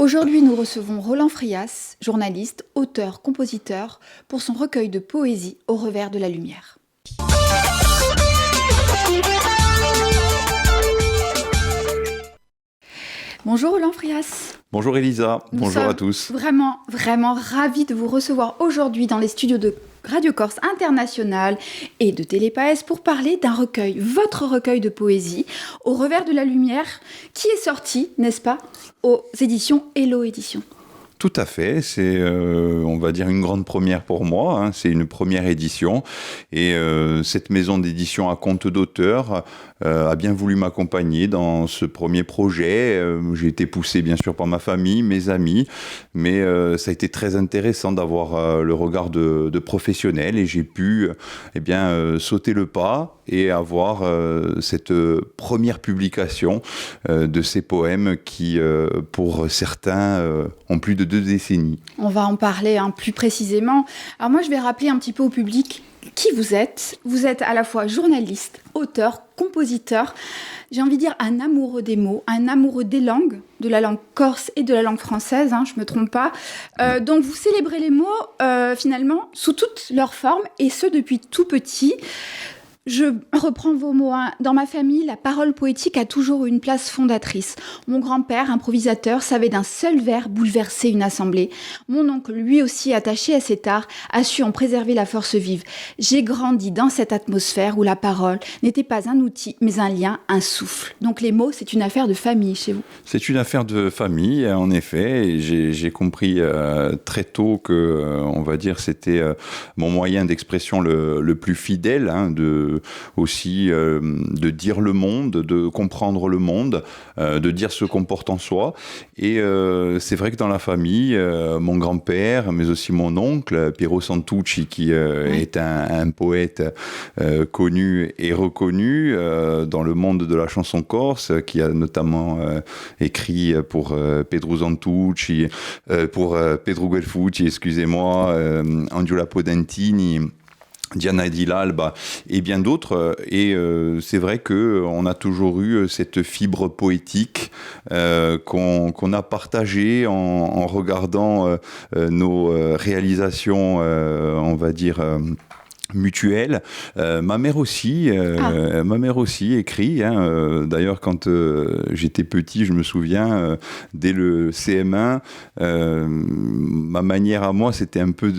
Aujourd'hui, nous recevons Roland Frias, journaliste, auteur, compositeur, pour son recueil de poésie Au revers de la lumière. Bonjour Roland Frias. Bonjour Elisa, Nous bonjour à sommes tous. Vraiment ravis de vous recevoir aujourd'hui dans les studios de Radio Corse International et de Télépaès pour parler d'un recueil, votre recueil de poésie, Au revers de la lumière, qui est sorti, n'est-ce pas, aux éditions Hello Éditions. Tout à fait, c'est on va dire une grande première pour moi, hein. C'est une première édition et cette maison d'édition à compte d'auteur a bien voulu m'accompagner dans ce premier projet. J'ai été poussé bien sûr par ma famille, mes amis, mais ça a été très intéressant d'avoir le regard de professionnels et j'ai pu sauter le pas et avoir cette première publication de ces poèmes qui, pour certains, ont plus de 2 décennies. On va en parler plus précisément. Alors moi, je vais rappeler un petit peu au public qui vous êtes. Vous êtes à la fois journaliste, auteur, compositeur. J'ai envie de dire un amoureux des mots, un amoureux des langues, de la langue corse et de la langue française, je ne me trompe pas. Donc vous célébrez les mots, finalement, sous toutes leurs formes, et ce depuis tout petit. Je reprends vos mots. Dans ma famille, la parole poétique a toujours eu une place fondatrice. Mon grand-père, improvisateur, savait d'un seul vers bouleverser une assemblée. Mon oncle, lui aussi attaché à cet art, a su en préserver la force vive. J'ai grandi dans cette atmosphère où la parole n'était pas un outil, mais un lien, un souffle. Donc les mots, c'est une affaire de famille chez vous. C'est une affaire de famille, en effet. Et j'ai compris très tôt que, on va dire, c'était mon moyen d'expression le plus fidèle, de dire le monde, de comprendre le monde, de dire ce qu'on porte en soi. Et c'est vrai que dans la famille, mon grand-père, mais aussi mon oncle, Piero Santucci, qui est un poète connu et reconnu dans le monde de la chanson corse, qui a notamment écrit pour Pedro Santucci, pour Pedro Guelfucci, excusez-moi, Angela Podentini, Diana Edilalba et bien d'autres. Et c'est vrai qu'on a toujours eu cette fibre poétique qu'on a partagée en regardant nos réalisations, on va dire, mutuelle. Ma mère aussi écrit. D'ailleurs, quand j'étais petit, je me souviens, dès le CM1, ma manière à moi, c'était un peu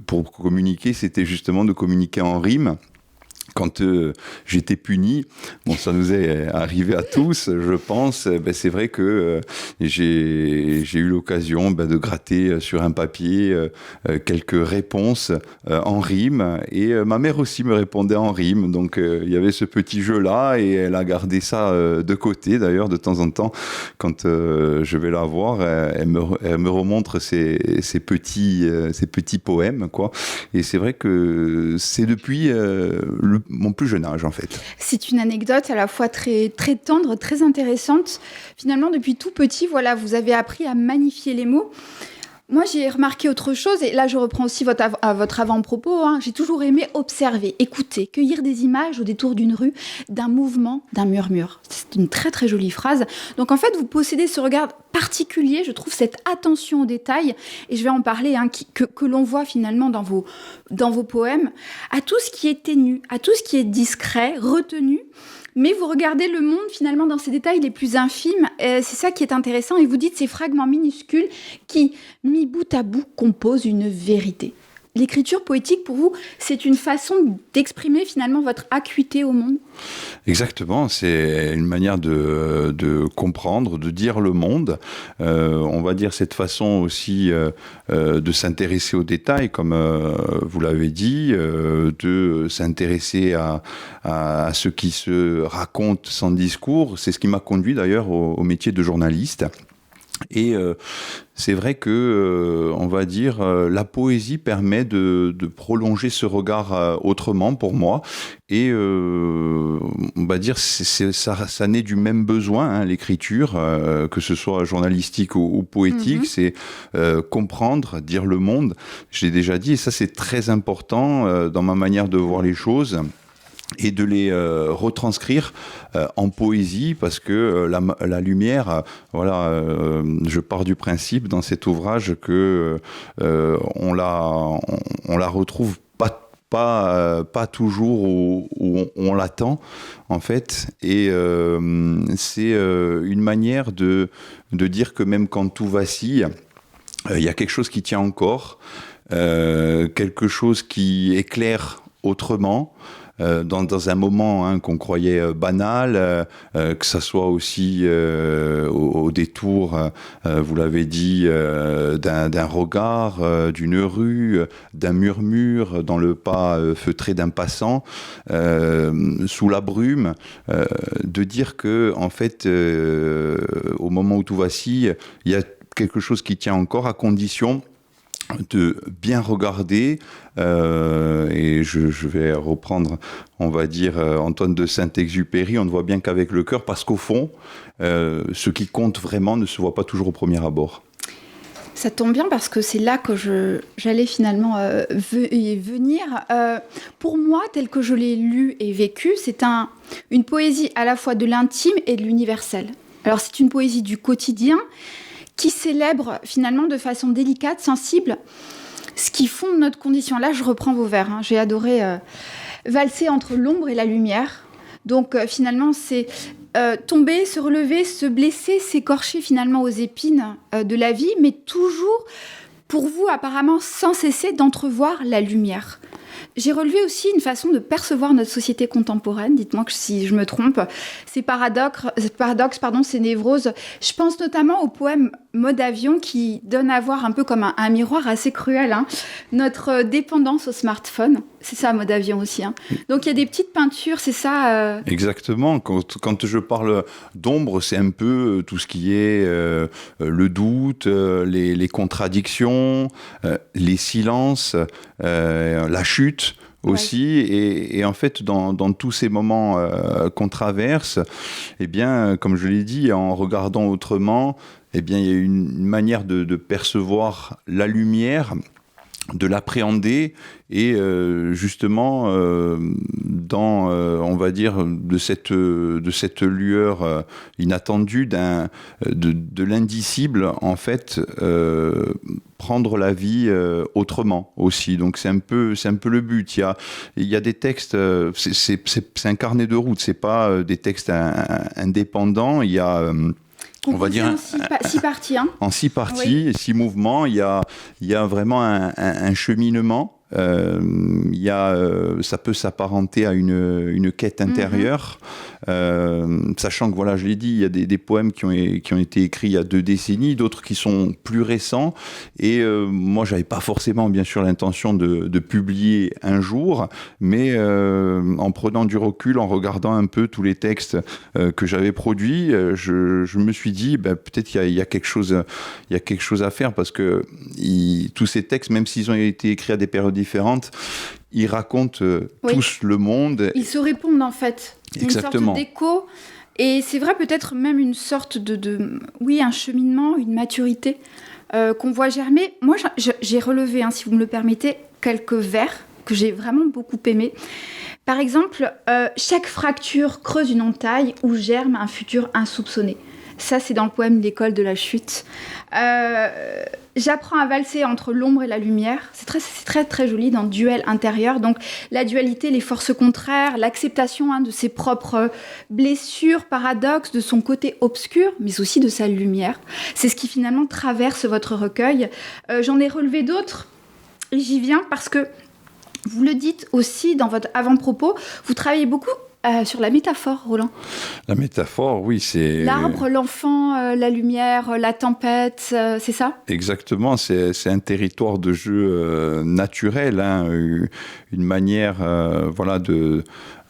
pour communiquer, c'était justement de communiquer en rime. Quand j'étais puni, ça nous est arrivé à tous, je pense, c'est vrai que j'ai eu l'occasion de gratter sur un papier quelques réponses en rime, et ma mère aussi me répondait en rime, donc il y avait ce petit jeu-là, et elle a gardé ça de côté. D'ailleurs, de temps en temps, quand je vais la voir, elle me remontre ces petits poèmes, quoi. Et c'est vrai que c'est depuis mon plus jeune âge, en fait. C'est une anecdote à la fois très, très tendre, très intéressante. Finalement, depuis tout petit, voilà, vous avez appris à magnifier les mots. Moi, j'ai remarqué autre chose, et là, je reprends aussi votre avant-propos. J'ai toujours aimé observer, écouter, cueillir des images au détour d'une rue, d'un mouvement, d'un murmure. C'est une très, très jolie phrase. Donc, en fait, vous possédez ce regard particulier, je trouve, cette attention aux détails, et je vais en parler, que l'on voit finalement dans vos poèmes, à tout ce qui est ténu, à tout ce qui est discret, retenu. Mais vous regardez le monde finalement dans ses détails les plus infimes. C'est ça qui est intéressant. Et vous dites ces fragments minuscules qui, mis bout à bout, composent une vérité. L'écriture poétique, pour vous, c'est une façon d'exprimer finalement votre acuité au monde ? Exactement, c'est une manière de comprendre, de dire le monde. On va dire cette façon aussi de s'intéresser aux détails, comme vous l'avez dit, de s'intéresser à ce qui se raconte sans discours. C'est ce qui m'a conduit d'ailleurs au métier de journaliste. Et c'est vrai que, on va dire, la poésie permet de prolonger ce regard autrement pour moi. Et on va dire, ça naît du même besoin, l'écriture, que ce soit journalistique ou poétique, c'est comprendre, dire le monde. Je l'ai déjà dit, et ça c'est très important dans ma manière de voir les choses. et de les retranscrire en poésie, parce que la lumière, je pars du principe dans cet ouvrage que on la retrouve pas toujours où on l'attend, en fait, et c'est une manière de dire que même quand tout vacille, il y a quelque chose qui tient encore, quelque chose qui éclaire autrement, dans un moment qu'on croyait banal, que ça soit aussi au détour, vous l'avez dit, d'un regard, d'une rue, d'un murmure dans le pas feutré d'un passant, sous la brume, de dire que, en fait, au moment où tout vacille, il y a quelque chose qui tient encore, à condition de bien regarder, et je vais reprendre, on va dire, Antoine de Saint-Exupéry, on ne voit bien qu'avec le cœur, parce qu'au fond, ce qui compte vraiment ne se voit pas toujours au premier abord. Ça tombe bien parce que c'est là que j'allais finalement venir. Pour moi, tel que je l'ai lu et vécu, c'est une poésie à la fois de l'intime et de l'universel. Alors c'est une poésie du quotidien, qui célèbre finalement de façon délicate, sensible, ce qui fonde notre condition. Là, je reprends vos vers. J'ai adoré valser entre l'ombre et la lumière. Donc finalement, c'est tomber, se relever, se blesser, s'écorcher finalement aux épines de la vie, mais toujours, pour vous apparemment, sans cesser d'entrevoir la lumière. J'ai relevé aussi une façon de percevoir notre société contemporaine. Dites-moi si je me trompe. Ces paradoxes, ces névroses. Je pense notamment au poème Mode avion qui donne à voir un peu comme un miroir assez cruel, notre dépendance au smartphone. C'est ça, Mode avion aussi. Donc il y a des petites peintures, c'est ça. Exactement. Quand je parle d'ombre, c'est un peu tout ce qui est le doute, les contradictions, les silences, la chute aussi, ouais. Et en fait dans tous ces moments qu'on traverse, eh bien, comme je l'ai dit, en regardant autrement, eh bien, il y a une manière de percevoir la lumière, de l'appréhender, et justement on va dire de cette lueur inattendue de l'indicible, en fait, prendre la vie autrement aussi. Donc c'est un peu le but. Il y a des textes, c'est un carnet de route, c'est pas des textes indépendants. Il y a on va dire en 6 parties. En 6 parties, oui. 6 mouvements. Il y a vraiment un cheminement. Ça peut s'apparenter à une quête intérieure, sachant que, voilà, je l'ai dit, il y a des poèmes qui ont été écrits il y a 2 décennies, d'autres qui sont plus récents, et moi j'avais pas forcément bien sûr l'intention de publier un jour, mais en prenant du recul, en regardant un peu tous les textes que j'avais produits, je me suis dit peut-être qu'il y a quelque chose à faire, parce que tous ces textes, même s'ils ont été écrits à des périodes différentes, ils racontent tous le monde. Ils se répondent en fait. Exactement. Une sorte d'écho. Et c'est vrai, peut-être même une sorte un cheminement, une maturité qu'on voit germer. Moi, j'ai relevé, si vous me le permettez, quelques vers que j'ai vraiment beaucoup aimés. Par exemple, chaque fracture creuse une entaille où germe un futur insoupçonné. Ça, c'est dans le poème L'école de la chute. J'apprends à valser entre l'ombre et la lumière. C'est très, très joli dans le duel intérieur. Donc, la dualité, les forces contraires, l'acceptation de ses propres blessures, paradoxes, de son côté obscur, mais aussi de sa lumière. C'est ce qui finalement traverse votre recueil. J'en ai relevé d'autres, et j'y viens parce que vous le dites aussi dans votre avant-propos, vous travaillez beaucoup sur la métaphore, Roland. La métaphore, oui, c'est... L'arbre, l'enfant, la lumière, la tempête, c'est ça ? Exactement, c'est un territoire de jeu naturel, une manière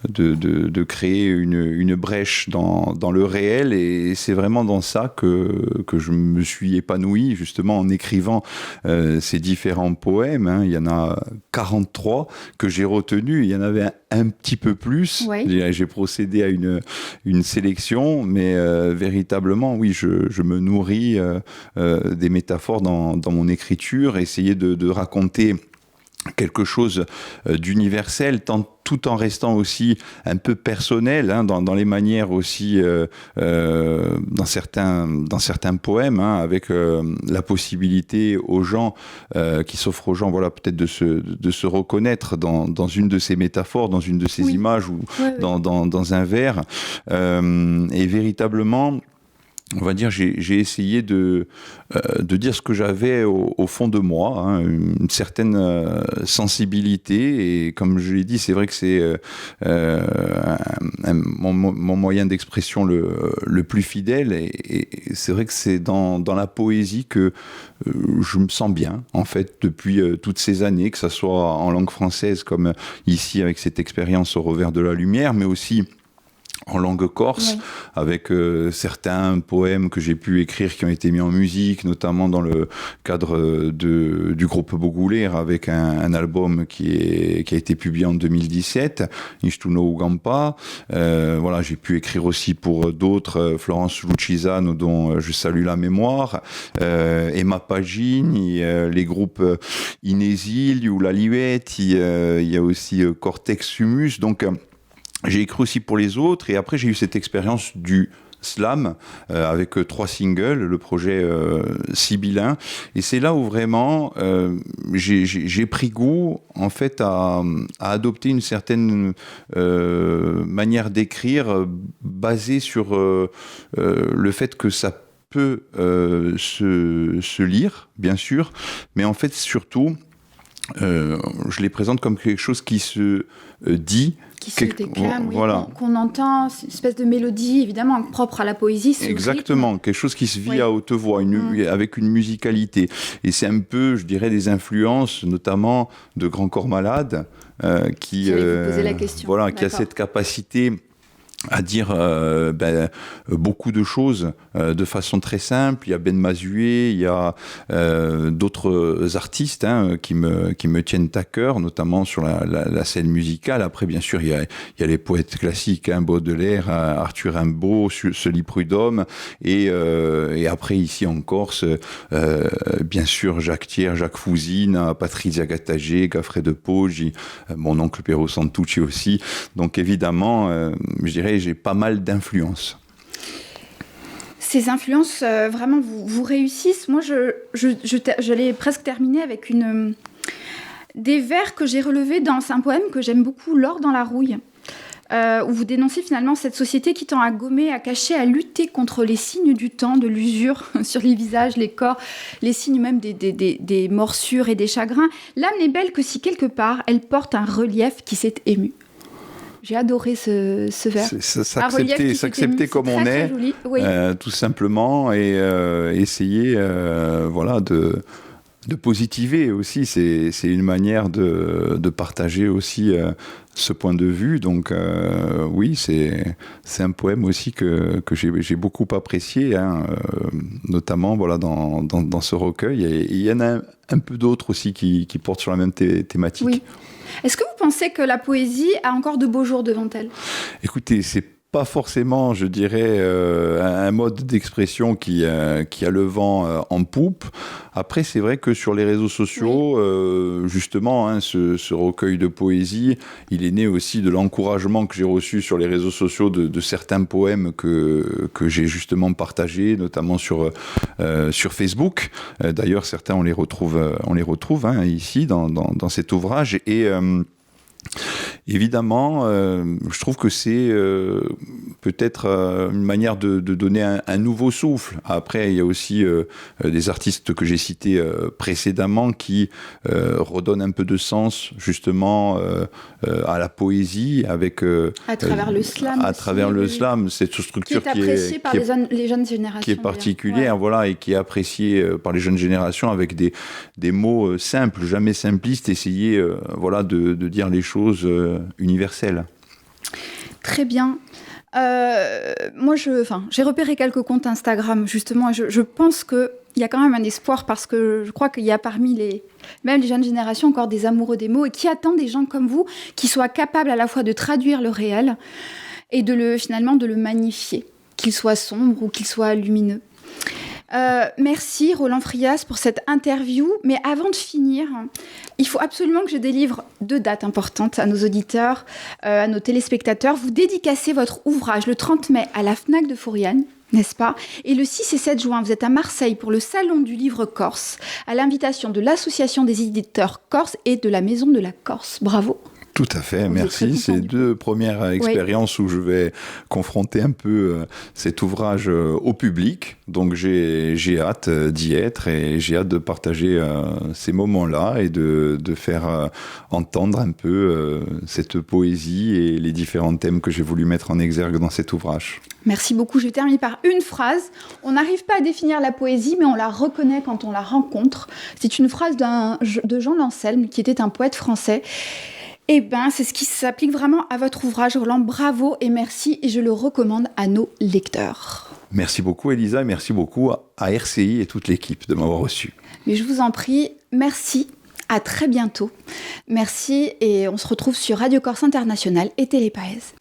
de créer une brèche dans le réel, et c'est vraiment dans ça que je me suis épanoui, justement, en écrivant ces différents poèmes. Il y en a 43 que j'ai retenus, il y en avait un petit peu plus. Ouais. J'ai procédé à une sélection, mais véritablement, oui, je me nourris des métaphores dans mon écriture, essayer de raconter quelque chose d'universel, tout en restant aussi un peu personnel, hein, dans les manières aussi, dans certains poèmes, hein, avec la possibilité aux gens, qui s'offre aux gens, voilà, peut-être de se reconnaître dans une de ces métaphores, dans une de ces images, ou dans un vers. Et véritablement, on va dire, j'ai essayé de dire ce que j'avais au fond de moi, hein, une certaine sensibilité, et comme je l'ai dit, c'est vrai que c'est mon moyen d'expression le plus fidèle, et c'est vrai que c'est dans la poésie que je me sens bien, en fait, depuis toutes ces années, que ça soit en langue française, comme ici avec cette expérience au Revers de la Lumière, mais aussi en langue corse, avec certains poèmes que j'ai pu écrire qui ont été mis en musique, notamment dans le cadre du groupe Bogoulère, avec un album qui a été publié en 2017, Ishtuno Ugampa. Voilà, j'ai pu écrire aussi pour d'autres, Florence Luchisano, dont je salue la mémoire, Emma Pagini, les groupes Inésil ou La Liette, il y a aussi Cortex Humus, donc j'ai écrit aussi pour les autres, et après j'ai eu cette expérience du slam avec 3 singles, le projet Sibyllin, et c'est là où vraiment j'ai pris goût en fait à adopter une certaine manière d'écrire basée sur le fait que ça peut se lire, bien sûr, mais en fait surtout je les présente comme quelque chose qui se dit, qui se déclame, voilà. qu'on entend, c'est une espèce de mélodie évidemment propre à la poésie. Exactement, quelque chose qui se vit à haute voix, avec une musicalité. Et c'est un peu, je dirais, des influences, notamment de Grand Corps Malade, qui a cette capacité à dire beaucoup de choses de façon très simple. Il y a Ben Mazué, il y a d'autres artistes qui me tiennent à cœur, notamment sur la scène musicale. Après, bien sûr, il y a les poètes classiques, Baudelaire, Arthur Rimbaud, Sully Prudhomme, et après, ici en Corse, bien sûr, Jacques Thiers, Jacques Fouzine, Patrizia Gattagé, Gaffrey de Poggi, mon oncle Piero Santucci aussi. Donc évidemment, je dirais, j'ai pas mal d'influences. Ces influences, vraiment, vous réussissent. Moi, j'allais presque terminer avec des vers que j'ai relevés dans un poème que j'aime beaucoup, L'or dans la rouille, où vous dénoncez finalement cette société qui tend à gommer, à cacher, à lutter contre les signes du temps, de l'usure sur les visages, les corps, les signes même des morsures et des chagrins. L'âme n'est belle que si quelque part, elle porte un relief qui s'est ému. J'ai adoré ce vers. S'accepter comme on est, tout simplement, et essayer de positiver aussi. C'est une manière de partager aussi ce point de vue. Donc oui, c'est un poème aussi que j'ai beaucoup apprécié, notamment dans ce recueil. Et il y en a un peu d'autres aussi qui portent sur la même thématique. Oui. Est-ce que vous pensez que la poésie a encore de beaux jours devant elle ? Écoutez, c'est pas forcément, je dirais, un mode d'expression qui a le vent en poupe. Après, c'est vrai que sur les réseaux sociaux, justement, ce recueil de poésie, il est né aussi de l'encouragement que j'ai reçu sur les réseaux sociaux de certains poèmes que j'ai justement partagés, notamment sur Facebook. D'ailleurs, certains, on les retrouve ici dans cet ouvrage. Et évidemment, je trouve que c'est peut-être une manière de donner un nouveau souffle. Après, il y a aussi des artistes que j'ai cités précédemment qui redonnent un peu de sens justement à la poésie, avec à travers le slam. À travers le slam, cette structure qui est appréciée par les jeunes générations, qui est particulière, voilà, et qui est appréciée par les jeunes générations avec des mots simples, jamais simplistes. Essayer, de dire les choses universelles. Très bien. Moi, j'ai repéré quelques comptes Instagram, justement. Je pense qu'il y a quand même un espoir, parce que je crois qu'il y a parmi même les jeunes générations encore des amoureux des mots, et qui attendent des gens comme vous qui soient capables à la fois de traduire le réel et finalement de le magnifier, qu'il soit sombre ou qu'il soit lumineux. Merci Roland Frias pour cette interview. Mais avant de finir, il faut absolument que je délivre 2 dates importantes à nos auditeurs, à nos téléspectateurs. Vous dédicacez votre ouvrage le 30 mai à la FNAC de Fouriane, n'est-ce pas? Et le 6 et 7 juin, vous êtes à Marseille pour le Salon du Livre Corse, à l'invitation de l'Association des éditeurs corse et de la Maison de la Corse. Bravo. Tout à fait, merci. C'est 2 premières expériences où je vais confronter un peu cet ouvrage au public. Donc j'ai hâte d'y être et j'ai hâte de partager ces moments-là et de faire entendre un peu cette poésie et les différents thèmes que j'ai voulu mettre en exergue dans cet ouvrage. Merci beaucoup. Je termine par une phrase. On n'arrive pas à définir la poésie, mais on la reconnaît quand on la rencontre. C'est une phrase de Jean Lancelme, qui était un poète français. Eh bien, c'est ce qui s'applique vraiment à votre ouvrage, Roland. Bravo et merci, et je le recommande à nos lecteurs. Merci beaucoup, Elisa, et merci beaucoup à RCI et toute l'équipe de m'avoir reçu. Mais je vous en prie, merci, à très bientôt. Merci, et on se retrouve sur Radio Corse International et Télépaèse.